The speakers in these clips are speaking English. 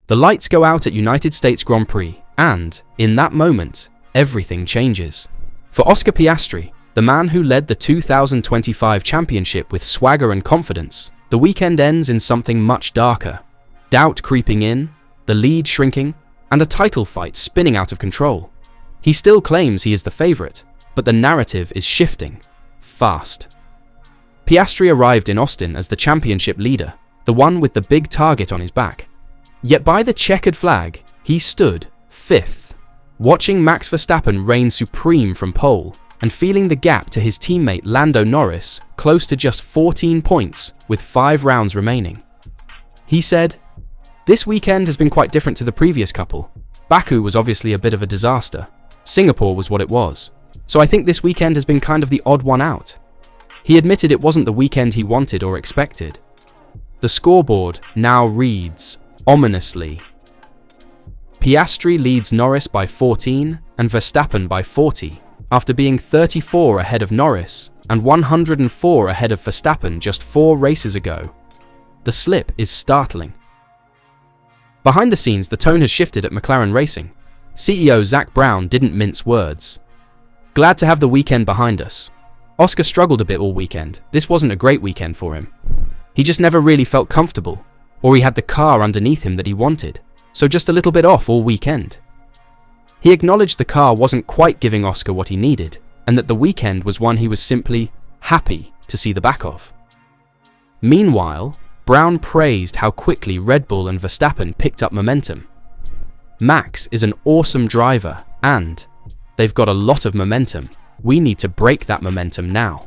The lights go out at United States Grand Prix, and, in that moment, everything changes. For Oscar Piastri, the man who led the 2025 championship with swagger and confidence, the weekend ends in something much darker. Doubt creeping in, the lead shrinking, and a title fight spinning out of control. He still claims he is the favorite, but the narrative is shifting fast. Piastri arrived in Austin as the championship leader, the one with the big target on his back. Yet by the checkered flag, he stood fifth, watching Max Verstappen reign supreme from pole and feeling the gap to his teammate Lando Norris close to just 14 points with 5 rounds remaining. He said, "This weekend has been quite different to the previous couple. Baku was obviously a bit of a disaster. Singapore was what it was. So I think this weekend has been kind of the odd one out." He admitted it wasn't the weekend he wanted or expected. The scoreboard now reads, ominously, Piastri leads Norris by 14 and Verstappen by 40, after being 34 ahead of Norris and 104 ahead of Verstappen just 4 races ago. The slip is startling. Behind the scenes, the tone has shifted at McLaren Racing. CEO Zak Brown didn't mince words. "Glad to have the weekend behind us. Oscar struggled a bit all weekend. This wasn't a great weekend for him. He just never really felt comfortable, or he had the car underneath him that he wanted, so just a little bit off all weekend." He acknowledged the car wasn't quite giving Oscar what he needed, and that the weekend was one he was simply happy to see the back of. Meanwhile, Brown praised how quickly Red Bull and Verstappen picked up momentum. "Max is an awesome driver, and they've got a lot of momentum. We need to break that momentum now."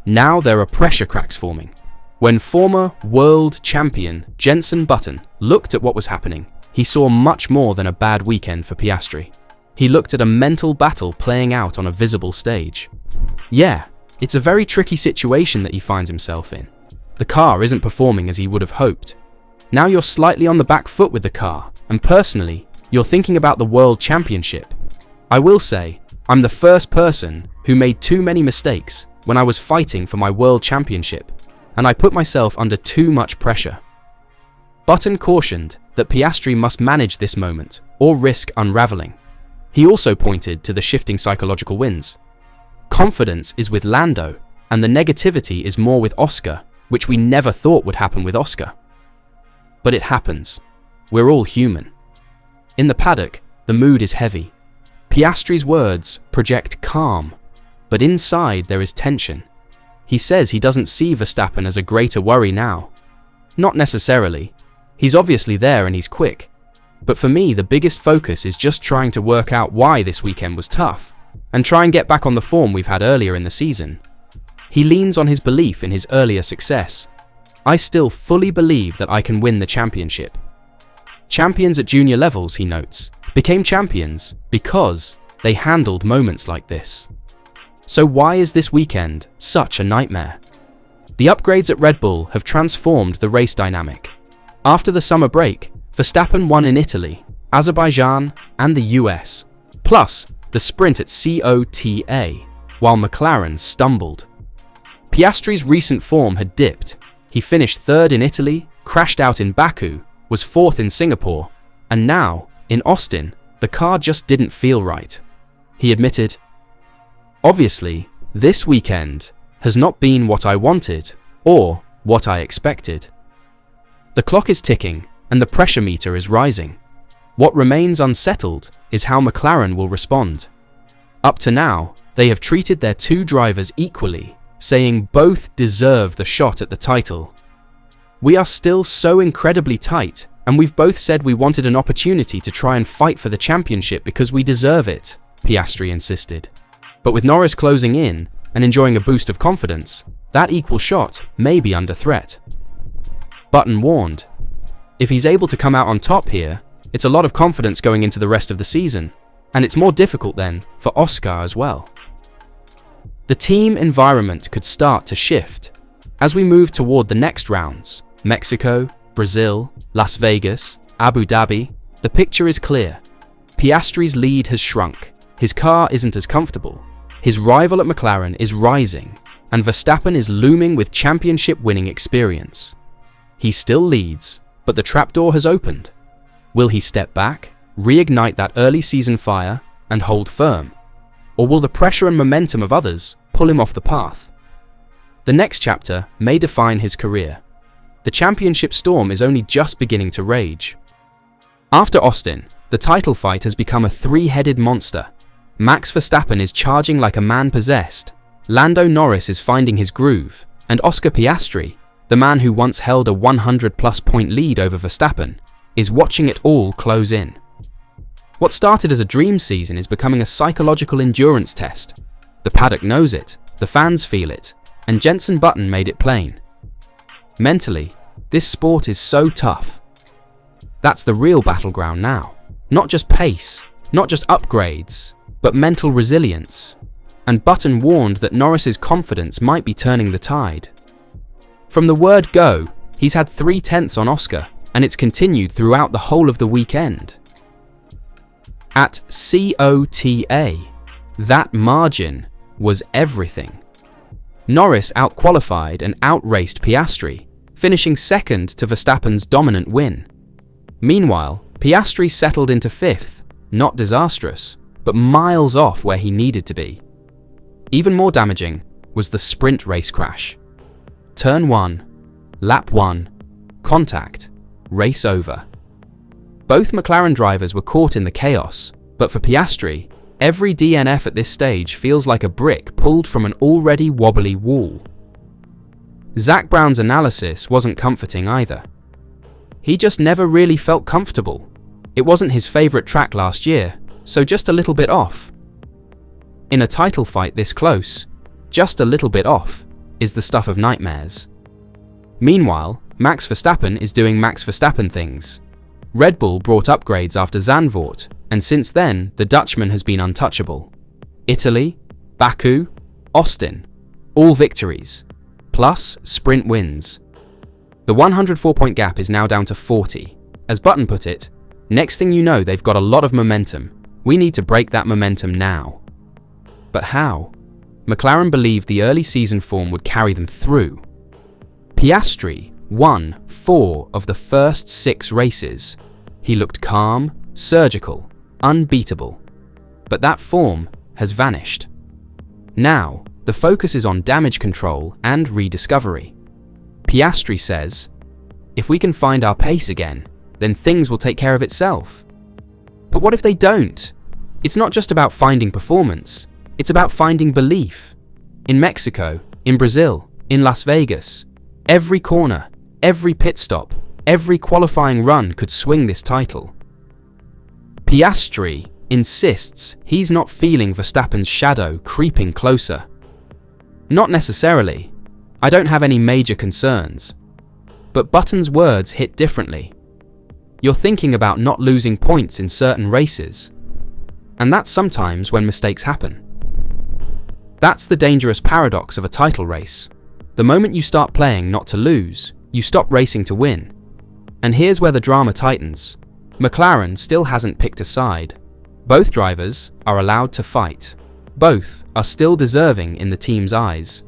Now there are pressure cracks forming. When former world champion Jenson Button looked at what was happening, he saw much more than a bad weekend for Piastri. He looked at a mental battle playing out on a visible stage. Yeah, it's a very tricky situation that he finds himself in. The car isn't performing as he would have hoped. Now you're slightly on the back foot with the car, and personally, you're thinking about the World Championship. I will say, I'm the first person who made too many mistakes when I was fighting for my World Championship, and I put myself under too much pressure. Button cautioned that Piastri must manage this moment or risk unraveling. He also pointed to the shifting psychological winds. Confidence is with Lando, and the negativity is more with Oscar, which we never thought would happen with Oscar. But it happens. We're all human. In the paddock, the mood is heavy. Piastri's words project calm, but inside there is tension. He says he doesn't see Verstappen as a greater worry now. Not necessarily. He's obviously there and he's quick. But for me, the biggest focus is just trying to work out why this weekend was tough, and try and get back on the form we've had earlier in the season. He leans on his belief in his earlier success. "I still fully believe that I can win the championship." Champions at junior levels, he notes, became champions because they handled moments like this. So why is this weekend such a nightmare? The upgrades at Red Bull have transformed the race dynamic. After the summer break, Verstappen won in Italy, Azerbaijan, and the US, plus the sprint at COTA, while McLaren stumbled. Piastri's recent form had dipped. He finished 3rd in Italy, crashed out in Baku, was 4th in Singapore, and now, in Austin, the car just didn't feel right. He admitted, "Obviously, this weekend has not been what I wanted or what I expected. The clock is ticking and the pressure meter is rising. What remains unsettled is how McLaren will respond. Up to now, they have treated their 2 drivers equally, saying both deserve the shot at the title. We are still so incredibly tight, and we've both said we wanted an opportunity to try and fight for the championship because we deserve it," Piastri insisted. But with Norris closing in and enjoying a boost of confidence, that equal shot may be under threat. Button warned, "If he's able to come out on top here, it's a lot of confidence going into the rest of the season, and it's more difficult then for Oscar as well." The team environment could start to shift. As we move toward the next rounds, Mexico, Brazil, Las Vegas, Abu Dhabi, the picture is clear. Piastri's lead has shrunk, his car isn't as comfortable, his rival at McLaren is rising, and Verstappen is looming with championship winning experience. He still leads, but the trapdoor has opened. Will he step back, reignite that early season fire, and hold firm? Or will the pressure and momentum of others pull him off the path? The next chapter may define his career. The championship storm is only just beginning to rage. After Austin, the title fight has become a three-headed monster. Max Verstappen is charging like a man possessed, Lando Norris is finding his groove, and Oscar Piastri, the man who once held a 100-plus point lead over Verstappen, is watching it all close in. What started as a dream season is becoming a psychological endurance test. The paddock knows it, the fans feel it, and Jenson Button made it plain. Mentally, this sport is so tough. That's the real battleground now. Not just pace, not just upgrades, but mental resilience. And Button warned that Norris's confidence might be turning the tide. From the word go, he's had 3/10 on Oscar, and it's continued throughout the whole of the weekend. At COTA, that margin was everything. Norris outqualified and outraced Piastri, finishing second to Verstappen's dominant win. Meanwhile, Piastri settled into fifth, not disastrous, but miles off where he needed to be. Even more damaging was the sprint race crash. Turn 1, lap 1, contact, race over. Both McLaren drivers were caught in the chaos, but for Piastri, every DNF at this stage feels like a brick pulled from an already wobbly wall. Zak Brown's analysis wasn't comforting either. He just never really felt comfortable. It wasn't his favourite track last year, so just a little bit off. In a title fight this close, just a little bit off is the stuff of nightmares. Meanwhile, Max Verstappen is doing Max Verstappen things. Red Bull brought upgrades after Zandvoort, and since then, the Dutchman has been untouchable. Italy, Baku, Austin, all victories, plus sprint wins. The 104-point gap is now down to 40. As Button put it, next thing you know, they've got a lot of momentum. We need to break that momentum now. But how? McLaren believed the early season form would carry them through. Piastri won 4 of the first 6 races. He looked calm, surgical, unbeatable. But that form has vanished. Now, the focus is on damage control and rediscovery. Piastri says, if we can find our pace again, then things will take care of itself. But what if they don't? It's not just about finding performance, it's about finding belief. In Mexico, in Brazil, in Las Vegas, every corner, every pit stop, every qualifying run could swing this title. Piastri insists he's not feeling Verstappen's shadow creeping closer. Not necessarily. I don't have any major concerns. But Button's words hit differently. You're thinking about not losing points in certain races. And that's sometimes when mistakes happen. That's the dangerous paradox of a title race. The moment you start playing not to lose, you stop racing to win. And here's where the drama tightens. McLaren still hasn't picked a side. Both drivers are allowed to fight. Both are still deserving in the team's eyes.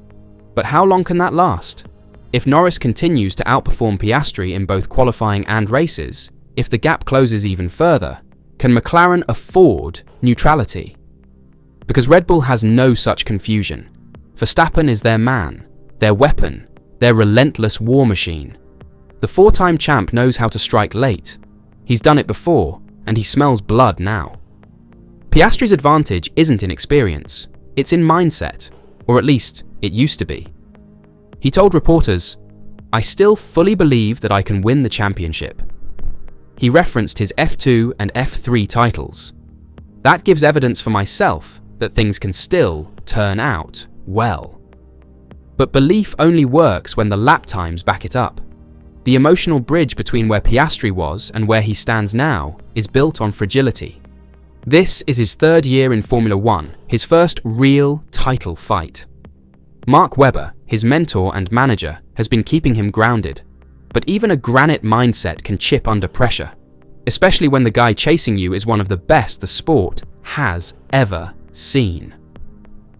But how long can that last? If Norris continues to outperform Piastri in both qualifying and races, if the gap closes even further, can McLaren afford neutrality? Because Red Bull has no such confusion. Verstappen is their man, their weapon, their relentless war machine. The 4-time champ knows how to strike late. He's done it before, and he smells blood now. Piastri's advantage isn't in experience, it's in mindset, or at least it used to be. He told reporters, "I still fully believe that I can win the championship." He referenced his F2 and F3 titles. That gives evidence for myself that things can still turn out well. But belief only works when the lap times back it up. The emotional bridge between where Piastri was and where he stands now is built on fragility. This is his 3rd year in Formula 1, his first real title fight. Mark Webber, his mentor and manager, has been keeping him grounded. But even a granite mindset can chip under pressure, especially when the guy chasing you is one of the best the sport has ever seen.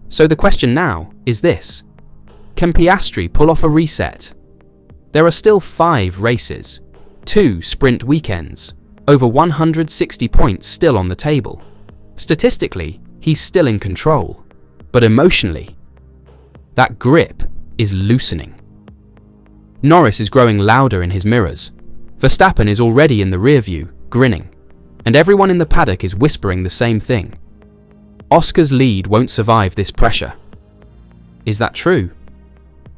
So the question now is this: can Piastri pull off a reset? There are still 5 races, 2 sprint weekends, Over 160 points still on the table. Statistically, he's still in control. But emotionally, that grip is loosening. Norris is growing louder in his mirrors. Verstappen is already in the rear view, grinning. And everyone in the paddock is whispering the same thing. Oscar's lead won't survive this pressure. Is that true?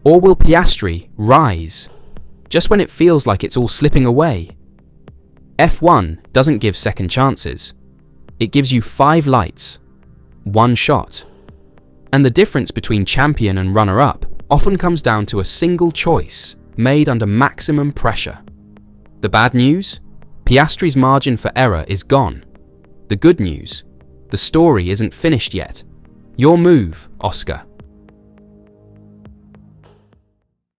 Or will Piastri rise, just when it feels like it's all slipping away? F1 doesn't give second chances. It gives you 5 lights, 1 shot. And the difference between champion and runner-up often comes down to a single choice made under maximum pressure. The bad news? Piastri's margin for error is gone. The good news? The story isn't finished yet. Your move, Oscar.